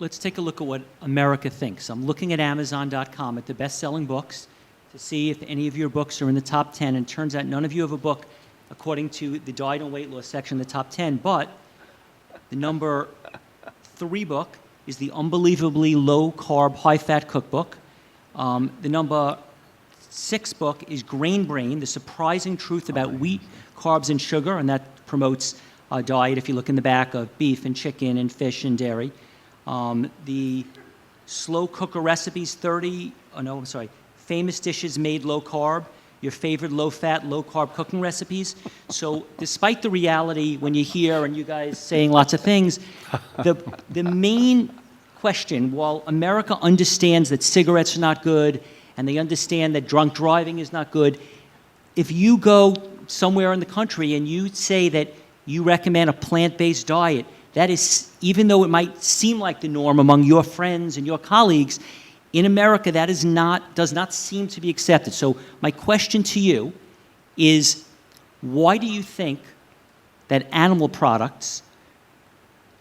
let's take a look at what America thinks. I'm looking at Amazon.com at the best-selling books to see if any of your books are in the top 10, and it turns out none of you have a book according to the diet and weight loss section in the top 10, but the number 3 book is the unbelievably low-carb, high-fat cookbook. The number 6 book is Grain Brain, The Surprising Truth About Wheat, Carbs, and Sugar, and that promotes a diet, if you look in the back, of beef and chicken and fish and dairy. The Slow Cooker Recipes, Famous Dishes Made Low Carb, your favorite low-fat, low-carb cooking recipes. So despite the reality when you hear and you guys saying lots of things, the main question, while America understands that cigarettes are not good and they understand that drunk driving is not good, if you go somewhere in the country and you say that you recommend a plant-based diet, that is, even though it might seem like the norm among your friends and your colleagues, in America that does not seem to be accepted. So my question to you is, why do you think that animal products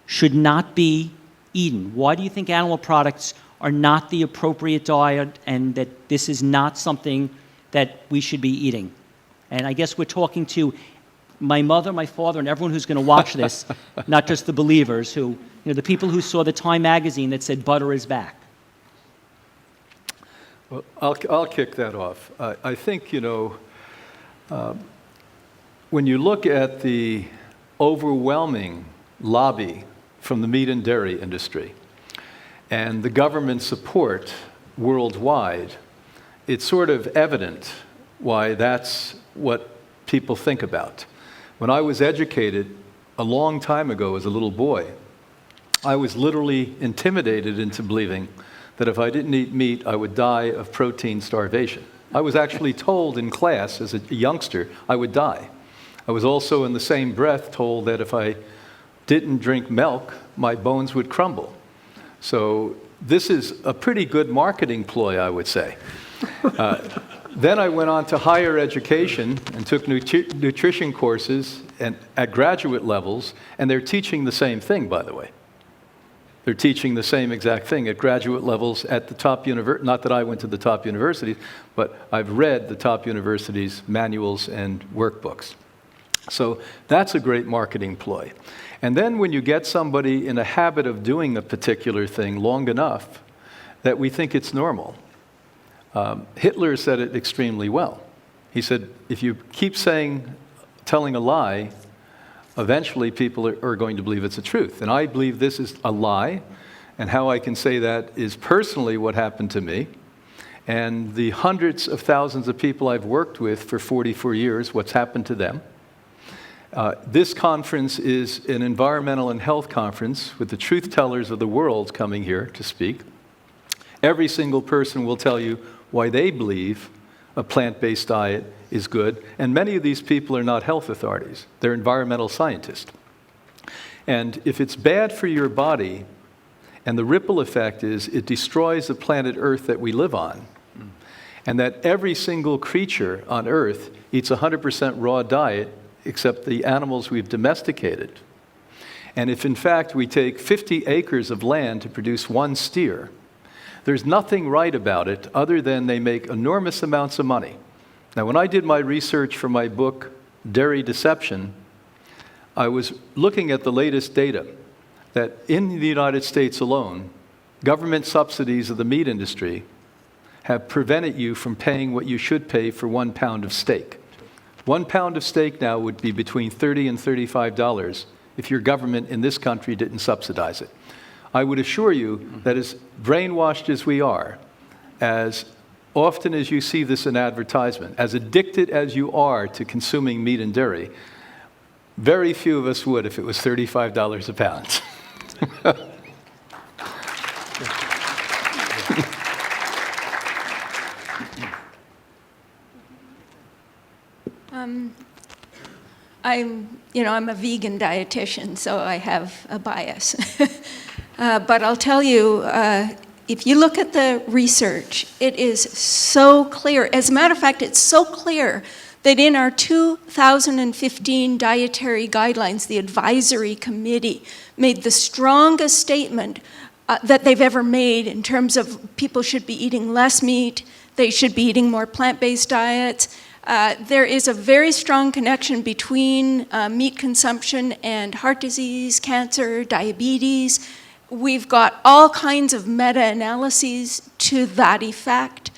should not be eaten? Why do you think animal products are not the appropriate diet and that this is not something that we should be eating? And I guess we're talking to my mother, my father, and everyone who's going to watch this, not just the believers, who, the people who saw the Time magazine that said butter is back. Well, I'll kick that off. I think, when you look at the overwhelming lobby from the meat and dairy industry and the government support worldwide, it's sort of evident why that's what people think about. When I was educated a long time ago as a little boy, I was literally intimidated into believing that if I didn't eat meat, I would die of protein starvation. I was actually told in class as a youngster I would die. I was also in the same breath told that if I didn't drink milk, my bones would crumble. So this is a pretty good marketing ploy, I would say. Then I went on to higher education and took nutrition courses at graduate levels, and they're teaching the same thing, by the way. They're teaching the same exact thing at graduate levels at the top universities. Not that I went to the top universities, but I've read the top universities' manuals and workbooks. So that's a great marketing ploy. And then when you get somebody in a habit of doing a particular thing long enough that we think it's normal. Hitler said it extremely well. He said, if you keep telling a lie, eventually people are going to believe it's a truth. And I believe this is a lie, and how I can say that is personally what happened to me. And the hundreds of thousands of people I've worked with for 44 years, what's happened to them. This conference is an environmental and health conference with the truth tellers of the world coming here to speak. Every single person will tell you why they believe a plant-based diet is good, and many of these people are not health authorities. They're environmental scientists. And if it's bad for your body, and the ripple effect is it destroys the planet Earth that we live on, and that every single creature on Earth eats 100% raw diet except the animals we've domesticated. And if in fact we take 50 acres of land to produce 1 steer, there's nothing right about it other than they make enormous amounts of money. Now, when I did my research for my book, Dairy Deception, I was looking at the latest data that in the United States alone, government subsidies of the meat industry have prevented you from paying what you should pay for 1 pound of steak. 1 pound of steak now would be between $30 and $35 if your government in this country didn't subsidize it. I would assure you that as brainwashed as we are, as often as you see this in advertisement, as addicted as you are to consuming meat and dairy, very few of us would if it was $35 a pound. I'm a vegan dietitian, so I have a bias. But I'll tell you, if you look at the research, it is so clear. As a matter of fact, it's so clear that in our 2015 Dietary Guidelines, the advisory committee made the strongest statement that they've ever made in terms of people should be eating less meat, they should be eating more plant-based diets. There is a very strong connection between meat consumption and heart disease, cancer, diabetes. We've got all kinds of meta-analyses to that effect.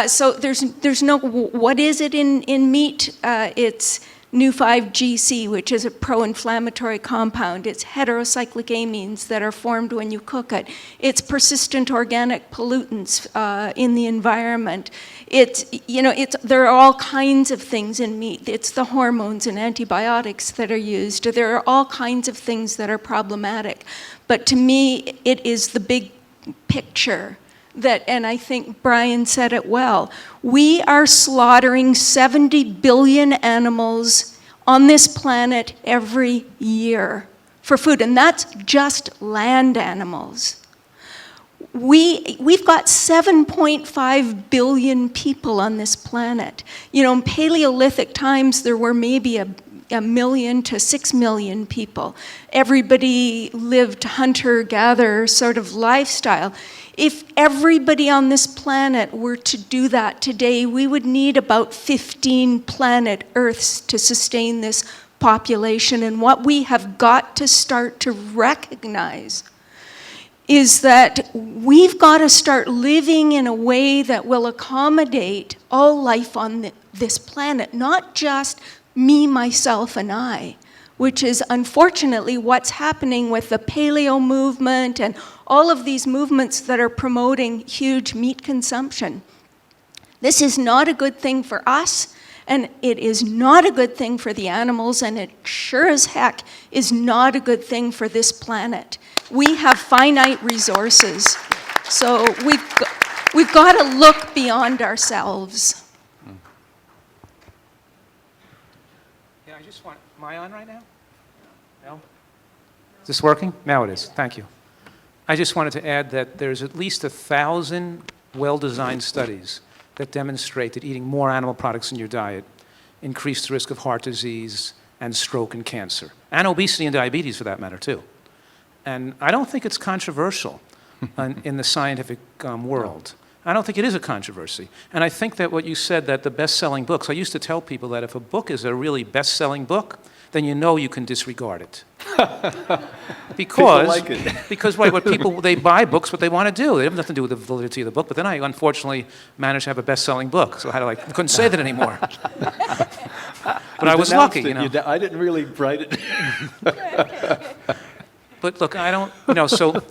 So there's no, what is it in meat? It's Nu-5-GC, which is a pro-inflammatory compound. It's heterocyclic amines that are formed when you cook it. It's persistent organic pollutants in the environment. There are all kinds of things in meat. It's the hormones and antibiotics that are used. There are all kinds of things that are problematic. But to me, it is the big picture that, and I think Brian said it well, we are slaughtering 70 billion animals on this planet every year for food, and that's just land animals. We've got 7.5 billion people on this planet. In Paleolithic times, there were maybe a million to 6 million people. Everybody lived hunter-gatherer sort of lifestyle. If everybody on this planet were to do that today, we would need about 15 planet Earths to sustain this population. And what we have got to start to recognize is that we've got to start living in a way that will accommodate all life on this planet, not just me, myself, and I, which is unfortunately what's happening with the Paleo movement and all of these movements that are promoting huge meat consumption. This is not a good thing for us, and it is not a good thing for the animals, and it sure as heck is not a good thing for this planet. We have finite resources, so we've got to look beyond ourselves. Yeah, I just want, am I on right now? No? Is this working? Now it is, thank you. I just wanted to add that there's at least 1,000 well-designed studies that demonstrate that eating more animal products in your diet increased the risk of heart disease and stroke and cancer, and obesity and diabetes for that matter too. And I don't think it's controversial in the scientific world. I don't think it is a controversy. And I think that what you said, that the best-selling books, I used to tell people that if a book is a really best-selling book, then you know you can disregard it. Because, like it. because right, what people, they buy books what they want to do. They have nothing to do with the validity of the book. But then I unfortunately managed to have a best-selling book, so I couldn't say that anymore. But I was lucky, you know. I didn't really write it. But look, I don't, so,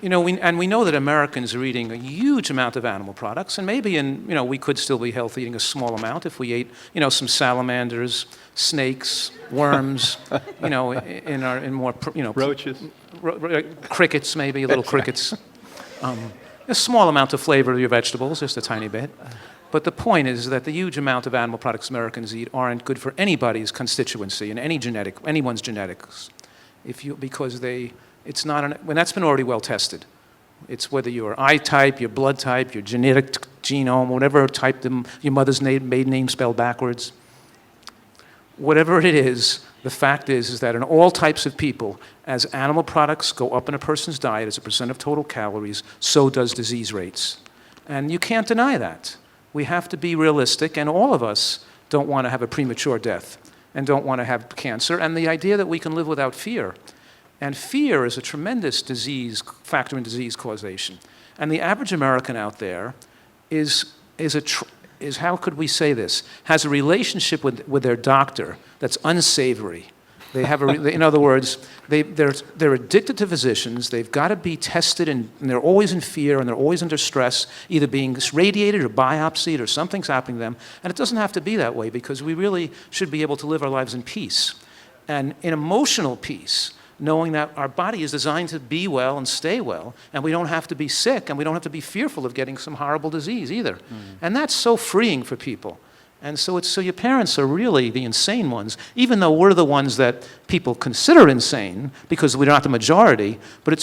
we know that Americans are eating a huge amount of animal products, and maybe we could still be healthy eating a small amount if we ate, some salamanders, snakes, worms, in more, Roaches. Crickets maybe, little crickets. A small amount of flavor to your vegetables, just a tiny bit. But the point is that the huge amount of animal products Americans eat aren't good for anybody's constituency and anyone's genetics. Because it's not, when that's been already well tested. It's whether your eye type, your blood type, your genetic genome, whatever type, your mother's maiden name spelled backwards. Whatever it is, the fact is that in all types of people, as animal products go up in a person's diet as a percent of total calories, so does disease rates. And you can't deny that. We have to be realistic, and all of us don't want to have a premature death and don't want to have cancer, and the idea that we can live without fear. And fear is a tremendous factor in disease causation. And the average American out there is how could we say this, has a relationship with their doctor that's unsavory. They have in other words, they're addicted to physicians. They've got to be tested, and they're always in fear, and they're always under stress, either being radiated or biopsied, or something's happening to them. And it doesn't have to be that way, because we really should be able to live our lives in peace, and in emotional peace, knowing that our body is designed to be well and stay well, and we don't have to be sick, and we don't have to be fearful of getting some horrible disease either. Mm-hmm. And that's so freeing for people. And so your parents are really the insane ones, even though we're the ones that people consider insane because we're not the majority.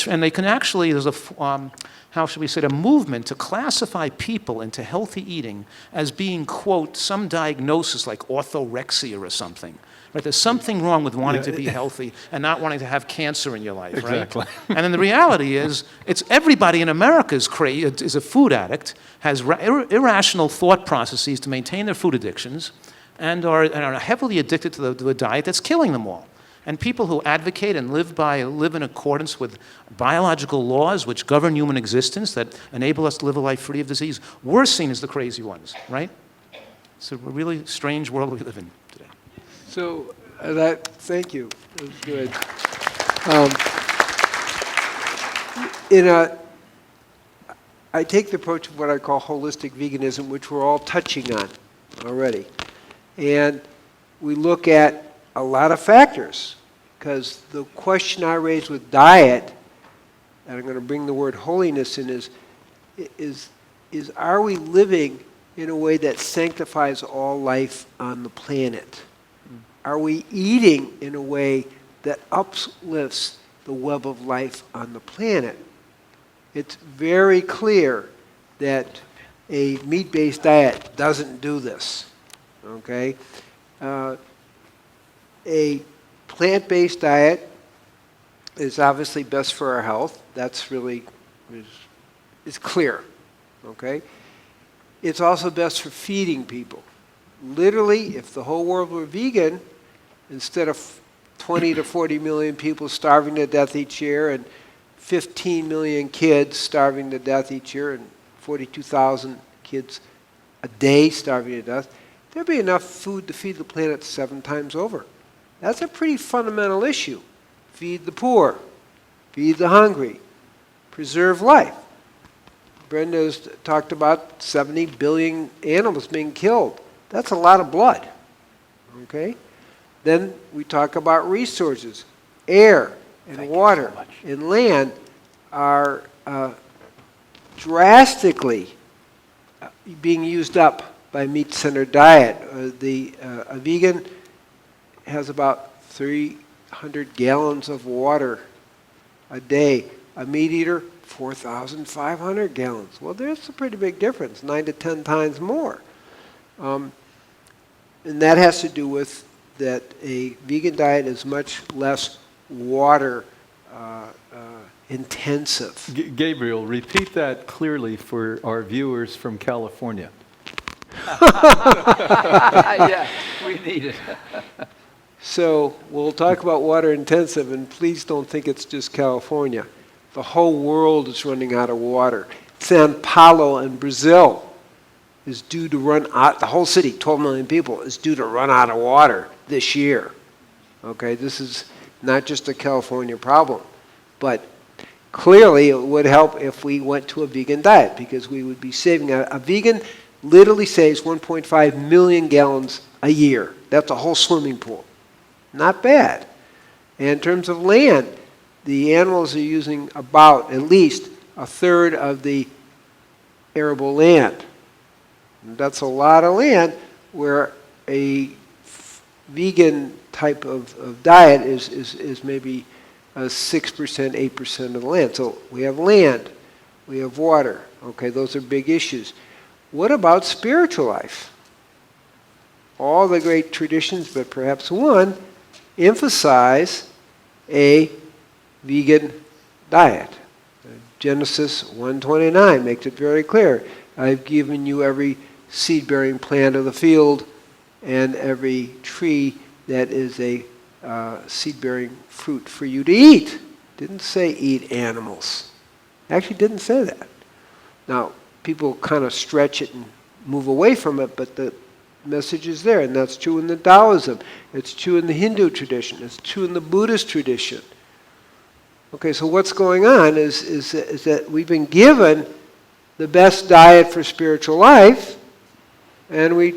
And they can actually, there's how should we say, a movement to classify people into healthy eating as being, quote, some diagnosis like orthorexia or something. Right? There's something wrong with wanting to be healthy and not wanting to have cancer in your life, Exactly. right? And then the reality is, it's everybody in America is a food addict, has irrational thought processes to maintain their food addictions, and are heavily addicted to a diet that's killing them all. And people who advocate and live in accordance with biological laws which govern human existence, that enable us to live a life free of disease, we're seen as the crazy ones, right? It's a really strange world we live in today. So thank you. That was good. I take the approach of what I call holistic veganism, which we're all touching on already. And we look at a lot of factors, because the question I raised with diet, and I'm going to bring the word holiness in, is are we living in a way that sanctifies all life on the planet? Are we eating in a way that uplifts the web of life on the planet? It's very clear that a meat-based diet doesn't do this, okay? A plant-based diet is obviously best for our health. That's really is clear, okay? It's also best for feeding people. Literally, if the whole world were vegan, instead of 20 to 40 million people starving to death each year and 15 million kids starving to death each year and 42,000 kids a day starving to death, there'd be enough food to feed the planet 7 times over. That's a pretty fundamental issue. Feed the poor, feed the hungry, preserve life. Brenda's talked about 70 billion animals being killed. That's a lot of blood, okay? Then we talk about resources. Air and water and land are drastically being used up by meat-centered diet. A vegan has about 300 gallons of water a day. A meat eater, 4,500 gallons. Well, there's a pretty big difference, 9 to 10 times more. And that has to do with that a vegan diet is much less water intensive. Gabriel, repeat that clearly for our viewers from California. Yeah, We need it. So we'll talk about water intensive, and please don't think it's just California. The whole world is running out of water. Sao Paulo in Brazil is due to run out, the whole city, 12 million people, is due to run out of water this year. Okay, this is not just a California problem, but clearly it would help if we went to a vegan diet, because we would be saving, a vegan literally saves 1.5 million gallons a year. That's a whole swimming pool. Not bad. And in terms of land, the animals are using about at least a third of the arable land. And that's a lot of land where a vegan type of diet is maybe 6%, 8% of the land. So we have land, we have water. Okay, those are big issues. What about spiritual life? All the great traditions, but perhaps one, emphasize a vegan diet. Genesis 1:29 makes it very clear. I've given you every seed-bearing plant of the field and every tree that is a seed-bearing fruit for you to eat. Didn't say eat animals. Actually didn't say that. Now, people kind of stretch it and move away from it, but the message is there, and that's true in the Taoism. It's true in the Hindu tradition. It's true in the Buddhist tradition. Okay, so what's going on is that we've been given the best diet for spiritual life, and we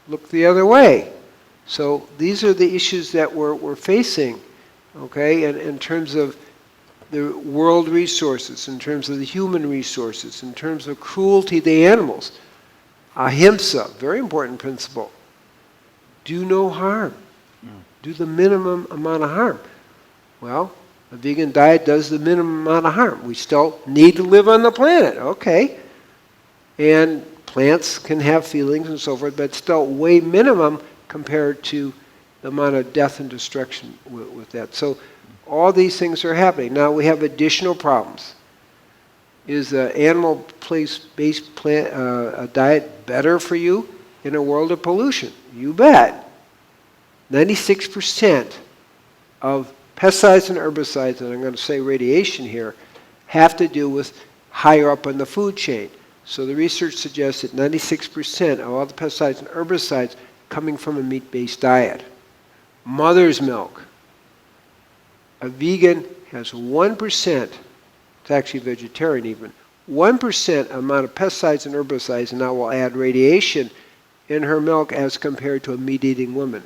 look the other way. So these are the issues that we're facing, okay, and in terms of the world resources, in terms of the human resources, in terms of cruelty to the animals. Ahimsa, very important principle. Do no harm. Do the minimum amount of harm. Well, a vegan diet does the minimum amount of harm. We still need to live on the planet, okay. And plants can have feelings and so forth, but still way minimum compared to the amount of death and destruction with that. So all these things are happening. Now we have additional problems. Is the animal-based diet better for you in a world of pollution? You bet. 96% of pesticides and herbicides, and I'm going to say radiation here, have to do with higher up on the food chain. So the research suggests that 96% of all the pesticides and herbicides coming from a meat-based diet. Mother's milk. A vegan has 1%, it's actually vegetarian even, 1% amount of pesticides and herbicides, and now we'll add radiation in her milk as compared to a meat-eating woman.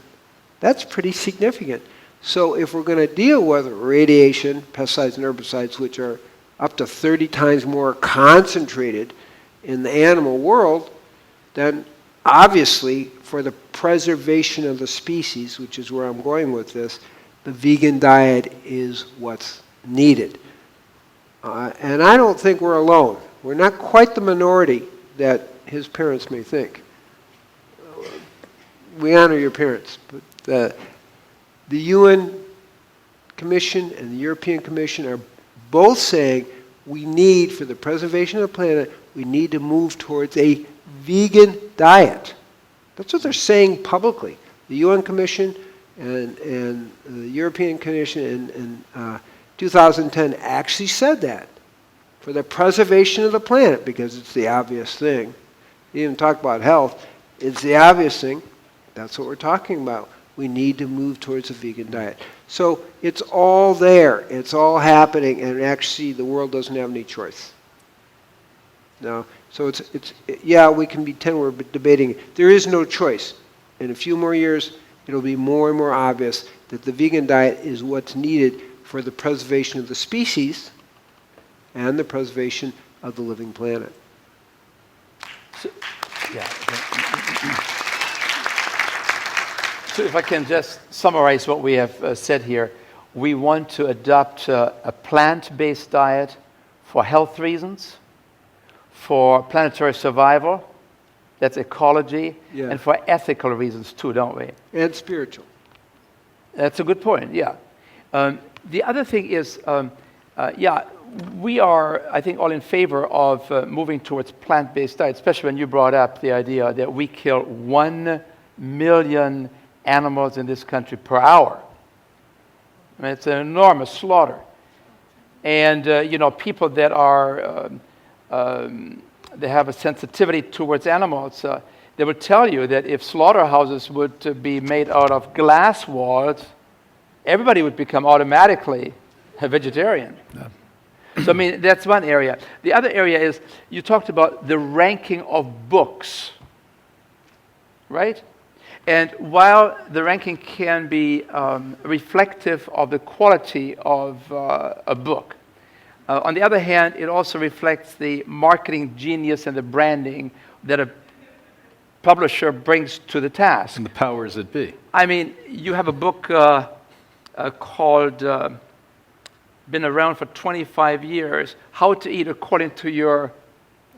That's pretty significant. So if we're going to deal with radiation, pesticides and herbicides, which are up to 30 times more concentrated in the animal world, then obviously for the preservation of the species, which is where I'm going with this, the vegan diet is what's needed. And I don't think we're alone. We're not quite the minority that his parents may think. We honor your parents, but the UN Commission and the European Commission are both saying we need, for the preservation of the planet, we need to move towards a vegan diet. That's what they're saying publicly. The UN Commission and the European Commission in 2010 actually said that. For the preservation of the planet, because it's the obvious thing. You even talk about health, it's the obvious thing. That's what we're talking about. We need to move towards a vegan diet. So it's all there. It's all happening, and actually the world doesn't have any choice. No. So yeah, we can pretend we're debating. There is no choice. In a few more years, it'll be more and more obvious that the vegan diet is what's needed for the preservation of the species and the preservation of the living planet. So, yeah. So if I can just summarize what we have said here, we want to adopt a plant-based diet for health reasons, for planetary survival, that's ecology, Yeah. and for ethical reasons too, don't we? And spiritual. That's a good point, yeah. The other thing is, yeah, we are, I think, all in favor of moving towards plant-based diet, especially when you brought up the idea that we kill 1 million animals in this country per hour. I mean, it's an enormous slaughter. And, you know, people that are, they have a sensitivity towards animals, they would tell you that if slaughterhouses would be made out of glass walls, everybody would become automatically a vegetarian. Yeah. So, I mean, that's one area. The other area is, you talked about the ranking of books, right? And while the ranking can be reflective of the quality of a book, on the other hand, it also reflects the marketing genius and the branding that a publisher brings to the task. And the powers that be. I mean, you have a book called, been around for 25 years, How to Eat According to Your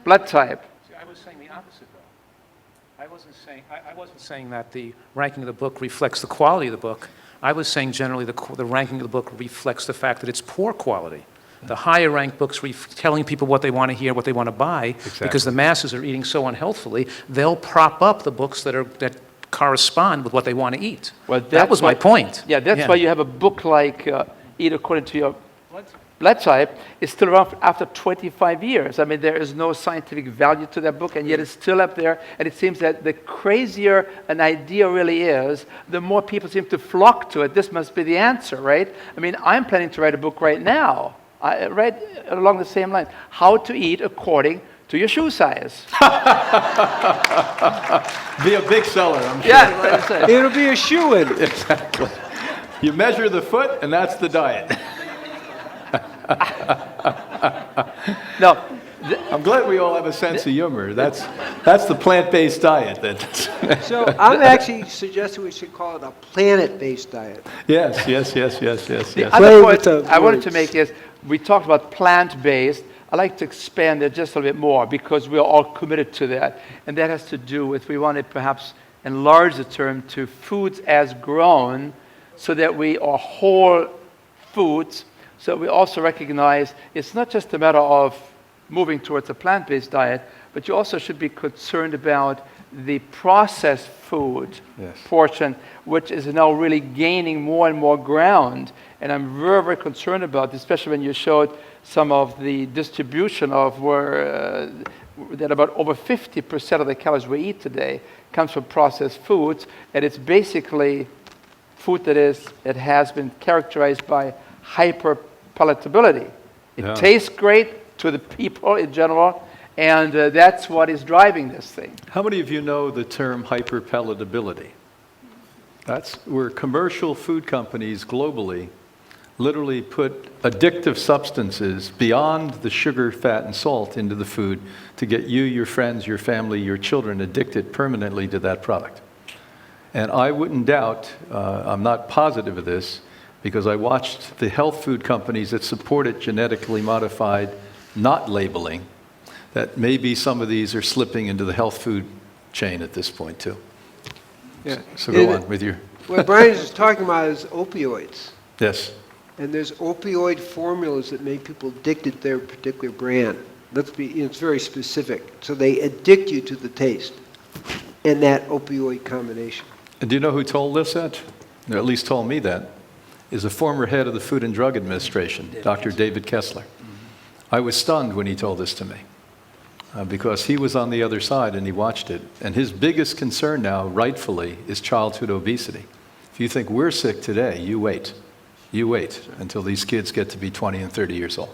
Blood Type. See, I was saying the opposite, though. I wasn't saying that the ranking of the book reflects the quality of the book. I was saying generally the ranking of the book reflects the fact that it's poor quality. The higher ranked books telling people what they want to hear, what they want to buy, Exactly. because the masses are eating so unhealthily, they'll prop up the books that correspond with what they want to eat. Well, that was my point. Yeah, that's why you have a book like Eat According to Your Blood Type. It's still around after 25 years. I mean, there is no scientific value to that book, and yet it's still up there. And it seems that the crazier an idea really is, the more people seem to flock to it. This must be the answer, right? I mean, I'm planning to write a book right now, right along the same line. How to eat according to your shoe size. Be a big seller, I'm sure. Yeah, like I said. It'll be a shoo-in. Exactly. You measure the foot, and that's the diet. No, I'm glad we all have a sense of humor. That's the plant-based diet. So I'm actually suggesting we should call it a planet-based diet. Yes. the Play other with point the I wanted to words. make is, we talked about plant-based. I'd like to expand it just a little bit more because we're all committed to that. And that has to do with, we want to perhaps enlarge the term to foods as grown, so that we are whole foods. So we also recognize it's not just a matter of moving towards a plant-based diet, but you also should be concerned about the processed food Yes. portion, which is now really gaining more and more ground. And I'm very, very concerned about this, especially when you showed some of the distribution of where that about over 50% of the calories we eat today comes from processed foods, and it's basically food that has been characterized by hyperpalatability. It Yeah. tastes great to the people in general, and that's what is driving this thing. How many of you know the term hyperpalatability? That's where commercial food companies globally literally put addictive substances beyond the sugar, fat, and salt into the food to get you, your friends, your family, your children addicted permanently to that product. And I wouldn't doubt, I'm not positive of this, because I watched the health food companies that supported genetically modified not labeling, that maybe some of these are slipping into the health food chain at this point too. Yeah. So go on with your, What Brian is talking about is opioids. yes. And there's opioid formulas that make people addicted to their particular brand. It's very specific. So they addict you to the taste and that opioid combination. And do you know who told us that? Or at least told me that? Is a former head of the Food and Drug Administration, Dr. David Kessler. I was stunned when he told this to me because he was on the other side and he watched it. And his biggest concern now, rightfully, is childhood obesity. If you think we're sick today, you wait. You wait until these kids get to be 20 and 30 years old.